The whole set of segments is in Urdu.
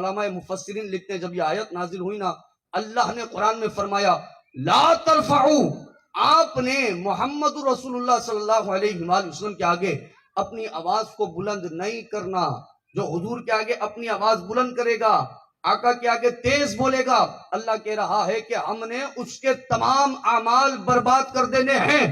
علماء مفسرین لکھتے ہیں جب یہ آیت نازل ہوئی نا، اللہ نے قرآن میں فرمایا لا ترفعوا، آپ نے محمد رسول اللہ صلی اللہ علیہ وآلہ وسلم کے آگے اپنی آواز کو بلند نہیں کرنا۔ جو حضور کے آگے اپنی آواز بلند کرے گا، آقا کے آگے تیز بولے گا، اللہ کہہ رہا ہے کہ ہم نے اس کے تمام اعمال برباد کر دینے ہیں،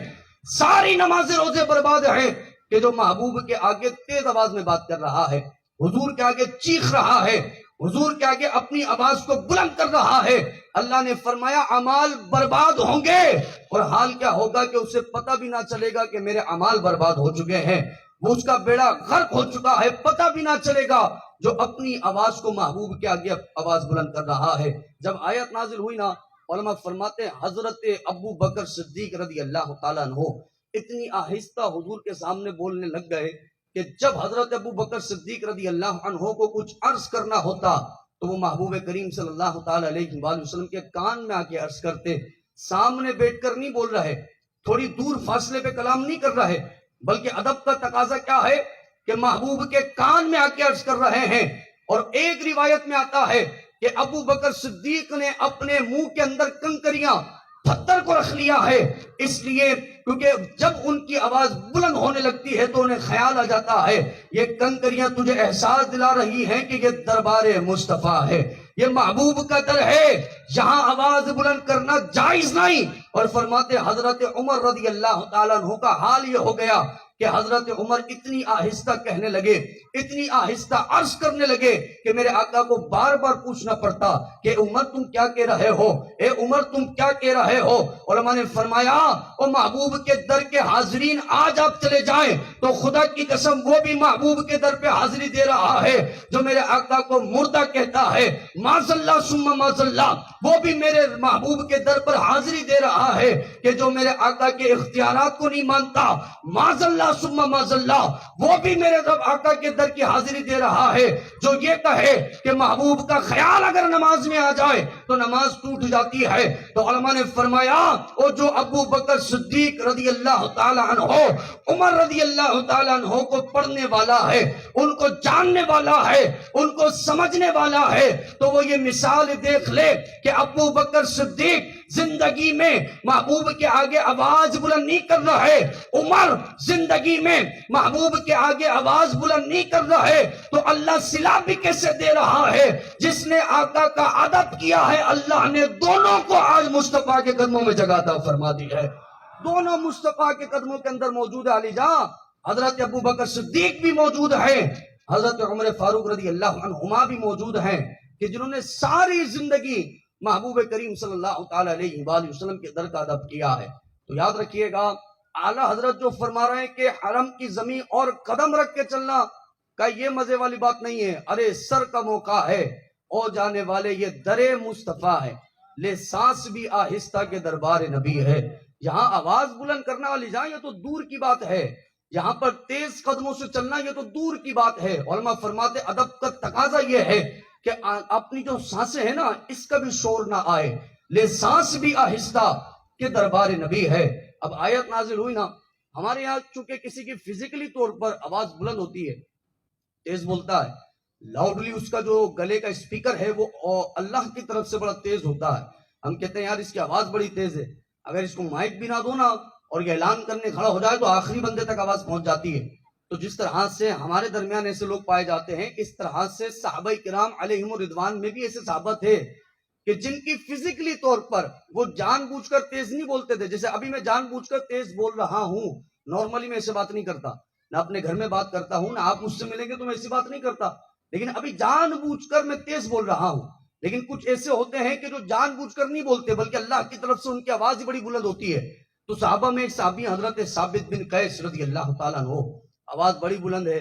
ساری نماز روزے برباد ہیں۔ کہ جو محبوب کے آگے تیز آواز میں بات کر رہا ہے، حضور کے آگے چیخ رہا ہے، حضور کے آگے اپنی آواز کو بلند کر رہا ہے، اللہ نے فرمایا اعمال برباد ہوں گے، اور حال کیا ہوگا کہ اسے پتہ بھی نہ چلے گا کہ میرے اعمال برباد ہو چکے ہیں، وہ اس کا بیڑا غرق ہو چکا ہے، پتہ بھی نہ چلے گا جو اپنی آواز کو محبوب کے آگے آواز بلند کر رہا ہے۔ جب آیت نازل ہوئی نا، علماء فرماتے ہیں حضرت ابو بکر صدیق رضی اللہ تعالیٰ عنہ اتنی آہستہ حضور کے سامنے بولنے لگ گئے کہ جب حضرت ابو بکر صدیق رضی اللہ عنہ کو کچھ عرض کرنا ہوتا تو وہ محبوب کریم صلی اللہ تعالیٰ علیہ وآلہ وسلم کے کان میں آ کے عرض کرتے، سامنے بیٹھ کر نہیں بول رہے، تھوڑی دور فاصلے پہ کلام نہیں کر رہے، بلکہ ادب کا تقاضا کیا ہے کہ محبوب کے کان میں آ کے عرض کر رہے ہیں۔ اور ایک روایت میں آتا ہے کہ ابو بکر صدیق نے اپنے منہ کے اندر کنکریاں پتھر کو رکھ لیا ہے، اس لیے کیونکہ جب ان کی آواز بلند ہونے لگتی ہے تو انہیں خیال آ جاتا ہے یہ کنکریاں تجھے احساس دلا رہی ہیں کہ یہ دربار مصطفیٰ ہے، یہ محبوب کا در ہے، یہاں آواز بلند کرنا جائز نہیں۔ اور فرماتے حضرت عمر رضی اللہ تعالیٰ عنہ کا حال یہ ہو گیا کہ حضرت عمر اتنی آہستہ کہنے لگے، اتنی آہستہ عرض کرنے لگے کہ میرے آقا کو بار بار پوچھنا پڑتا کہ عمر تم کیا کہہ رہے ہو، اے عمر تم کیا کہہ رہے ہو۔ علماء نے فرمایا او محبوب کے در کے حاضرین آج آپ چلے جائیں تو خدا کی قسم وہ بھی محبوب کے در پہ حاضری دے رہا ہے جو میرے آقا کو مردہ کہتا ہے، معاذ اللہ ثم معاذ اللہ، وہ بھی میرے محبوب کے در پر حاضری دے رہا ہے کہ جو میرے آقا کے اختیارات کو نہیں مانتا، معاذ اللہ ثم معاذ اللہ، وہ بھی میرے رب آقا کے در کی حاضری دے رہا ہے جو یہ کہے کہ محبوب کا خیال اگر نماز میں آ جائے تو نماز ٹوٹ جاتی ہے۔ تو علماء نے فرمایا او جو ابو بکر صدیق رضی اللہ تعالیٰ عنہ عمر رضی اللہ تعالیٰ عنہ کو پڑھنے والا ہے، ان کو جاننے والا ہے، ان کو سمجھنے والا ہے، تو وہ یہ مثال دیکھ لے کہ ابو بکر صدیق زندگی میں محبوب کے آگے آواز بلند نہیں کر رہے، عمر زندگی میں محبوب کے آگے آواز بلند نہیں کر رہے، تو اللہ صلہ بھی کیسے دے رہا ہے؟ جس نے آقا کا ادب کیا ہے اللہ نے دونوں کو آج مصطفیٰ کے قدموں میں جگہ عطا فرما دی ہے، دونوں مصطفیٰ کے قدموں کے اندر موجود ہے۔ علی جان حضرت ابو بکر صدیق بھی موجود ہیں، حضرت عمر فاروق رضی اللہ عنہما بھی موجود ہیں کہ جنہوں نے ساری زندگی محبوب کریم صلی اللہ تعالیٰ علیہ وآلہ وسلم کے در کا ادب کیا ہے۔ تو یاد رکھیے گا اعلیٰ حضرت جو فرما رہے ہیں کہ حرم کی زمین اور قدم رکھ کے چلنا کا یہ مزے والی بات نہیں ہے، ارے سر کا موقع ہے او جانے والے یہ در مصطفیٰ ہے، لے سانس بھی آہستہ کے دربار نبی ہے۔ یہاں آواز بلند کرنا والی جائیں یہ تو دور کی بات ہے، یہاں پر تیز قدموں سے چلنا یہ تو دور کی بات ہے۔ علماء فرماتے ادب کا تقاضا یہ ہے کہ اپنی جو سانسیں ہیں نا اس کا بھی شور نہ آئے، لے سانس بھی آہستہ کے دربار نبی ہے۔ اب آیت نازل ہوئی نا، ہمارے یہاں چونکہ کسی کی فزیکلی طور پر آواز بلند ہوتی ہے، تیز بولتا ہے، لاؤڈلی اس کا جو گلے کا اسپیکر ہے وہ اللہ کی طرف سے بڑا تیز ہوتا ہے، ہم کہتے ہیں یار اس کی آواز بڑی تیز ہے، اگر اس کو مائک بھی نہ دو نا اور یہ اعلان کرنے کھڑا ہو جائے تو آخری بندے تک آواز پہنچ جاتی ہے۔ تو جس طرح سے ہمارے درمیان ایسے لوگ پائے جاتے ہیں، اس طرح سے صحابہ کرام علیہم الرضوان میں بھی ایسے صحابہ تھے کہ جن کی فزیکلی طور پر وہ جان بوجھ کر تیز نہیں بولتے تھے، جیسے ابھی میں جان بوجھ کر تیز بول رہا ہوں، نارملی میں ایسے بات نہیں کرتا، نہ اپنے گھر میں بات کرتا ہوں، نہ آپ مجھ سے ملیں گے تو میں ایسی بات نہیں کرتا، لیکن ابھی جان بوجھ کر میں تیز بول رہا ہوں۔ لیکن کچھ ایسے ہوتے ہیں کہ جو جان بوجھ کر نہیں بولتے بلکہ اللہ کی طرف سے ان کی آواز ہی بڑی بلند ہوتی ہے۔ تو صحابہ میں ایک صحابی حضرت ثابت بن قیس رضی اللہ تعالیٰ عنہ، آواز بڑی بلند ہے،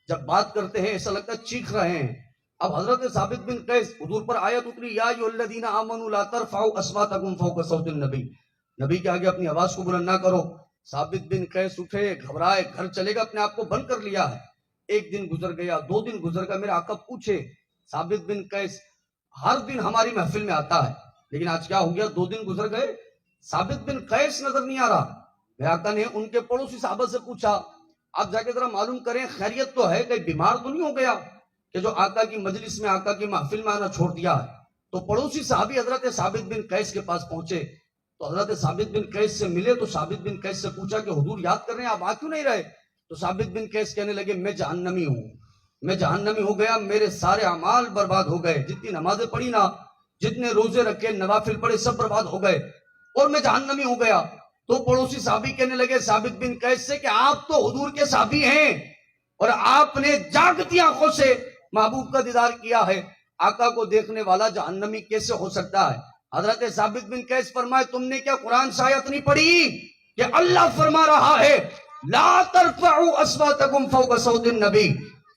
جب بات کرتے ہیں ایسا لگتا ہے چیخ رہے ہیں۔ اب حضرت ثابت بن قیس، حضور پر آیت اتری یا ایھا الذین آمنوا لا ترفعوا اصواتکم فوق صوت النبی، نبی کے آگے اپنی آواز کو بلند نہ کرو۔ ثابت بن قیس اٹھے، گھبرائے، گھر چلے گا، اپنے آپ کو بند کر لیا ہے۔ ایک دن گزر گیا، 2 دن گزر گیا، میرے آقا پوچھے ثابت بن قیس ہر دن ہماری محفل میں آتا ہے لیکن آج کیا ہو گیا، 2 دن گزر گئے ثابت بن قیس نظر نہیں آ رہا۔ میرے آقا نے ان کے پڑوسی صحابہ سے پوچھا آپ جا کے ذرا معلوم کریں خیریت تو ہے، کہیں بیمار تو نہیں ہو گیا؟ کہ جو آقا کی مجلس میں آقا کی محفل میں آنا چھوڑ دیا ہے. تو پڑوسی صحابی حضرت ثابت بن قیس کے پاس پہنچے تو حضرت ثابت بن قیس سے ملے تو ثابت بن قیس سے پوچھا کہ حضور یاد کر رہے ہیں، آپ آ کیوں نہیں رہے؟ تو ثابت بن قیس کہنے لگے میں جہنمی ہوں، میں جہنمی ہو گیا، میرے سارے اعمال برباد ہو گئے، جتنی نمازیں پڑھی نا، جتنے روزے رکھے، نوافل پڑھے، سب برباد ہو گئے اور میں جہنمی ہو گیا. تو پڑوسی صحابی کہنے لگے ثابت بن قیس سے کہ آپ تو حضور کے صحابی ہیں اور آپ نے جاگتی آنکھوں سے محبوب کا دیدار کیا ہے، آقا کو دیکھنے والا جہنمی کیسے ہو سکتا ہے؟ حضرت ثابت بن قیس فرمائے تم نے کیا قرآن سے آیت نہیں پڑھی کہ اللہ فرما رہا ہے لا ترفعوا اصواتکم فوق صوت النبی،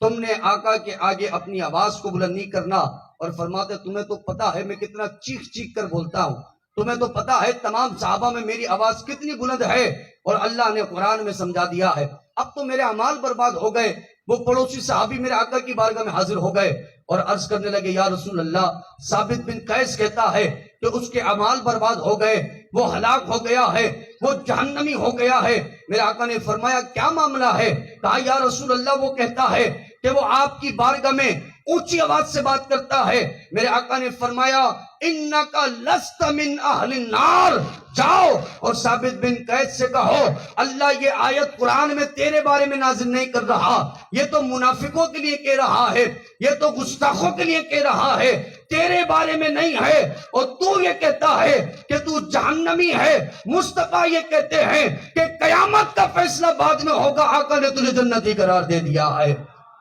تم نے آقا کے آگے اپنی آواز کو بلند نہیں کرنا. اور فرماتے تمہیں تو پتا ہے میں کتنا چیخ چیخ کر بولتا ہوں، تمہیں تو پتا ہے تمام صحابہ میں میری آواز کتنی بلند ہے، اور اللہ نے قرآن میں سمجھا دیا ہے. اب تو میرے اعمال برباد ہو گئے. وہ پڑوسی صحابی میرے آقا کی بارگاہ میں حاضر ہو گئے اور عرض کرنے لگے یا رسول اللہ، ثابت بن قیس کہتا ہے کہ اس کے اعمال برباد ہو گئے، وہ ہلاک ہو گیا ہے، وہ جہنمی ہو گیا ہے. میرے آقا نے فرمایا کیا معاملہ ہے؟ کہا یا رسول اللہ وہ کہتا ہے کہ وہ آپ کی بارگاہ میں اونچی آواز سے بات کرتا ہے. میرے آقا نے فرمایا انکا لست من اہل النار، جاؤ اور ثابت بن قیس سے کہو اللہ یہ آیت قرآن میں تیرے بارے میں نازل نہیں کر رہا، یہ تو منافقوں کے لیے کہہ رہا ہے، یہ تو گستاخوں کے لیے کہہ رہا ہے، تیرے بارے میں نہیں ہے. اور تو یہ کہتا ہے کہ تو جہنمی ہے. مصطفیٰ یہ کہتے ہیں کہ قیامت کا فیصلہ بعد میں ہوگا، آقا نے تجھے جنتی قرار دے دیا ہے،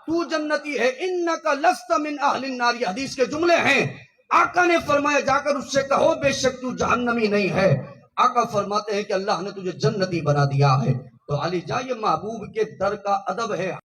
تو جنتی ہے. انکا لست من اہل النار، یہ حدیث کے جملے ہیں. آقا نے فرمایا جا کر اس سے کہو بے شک تو جہنمی نہیں ہے. آقا فرماتے ہیں کہ اللہ نے تجھے جنتی بنا دیا ہے. تو علی جان یہ محبوب کے در کا ادب ہے.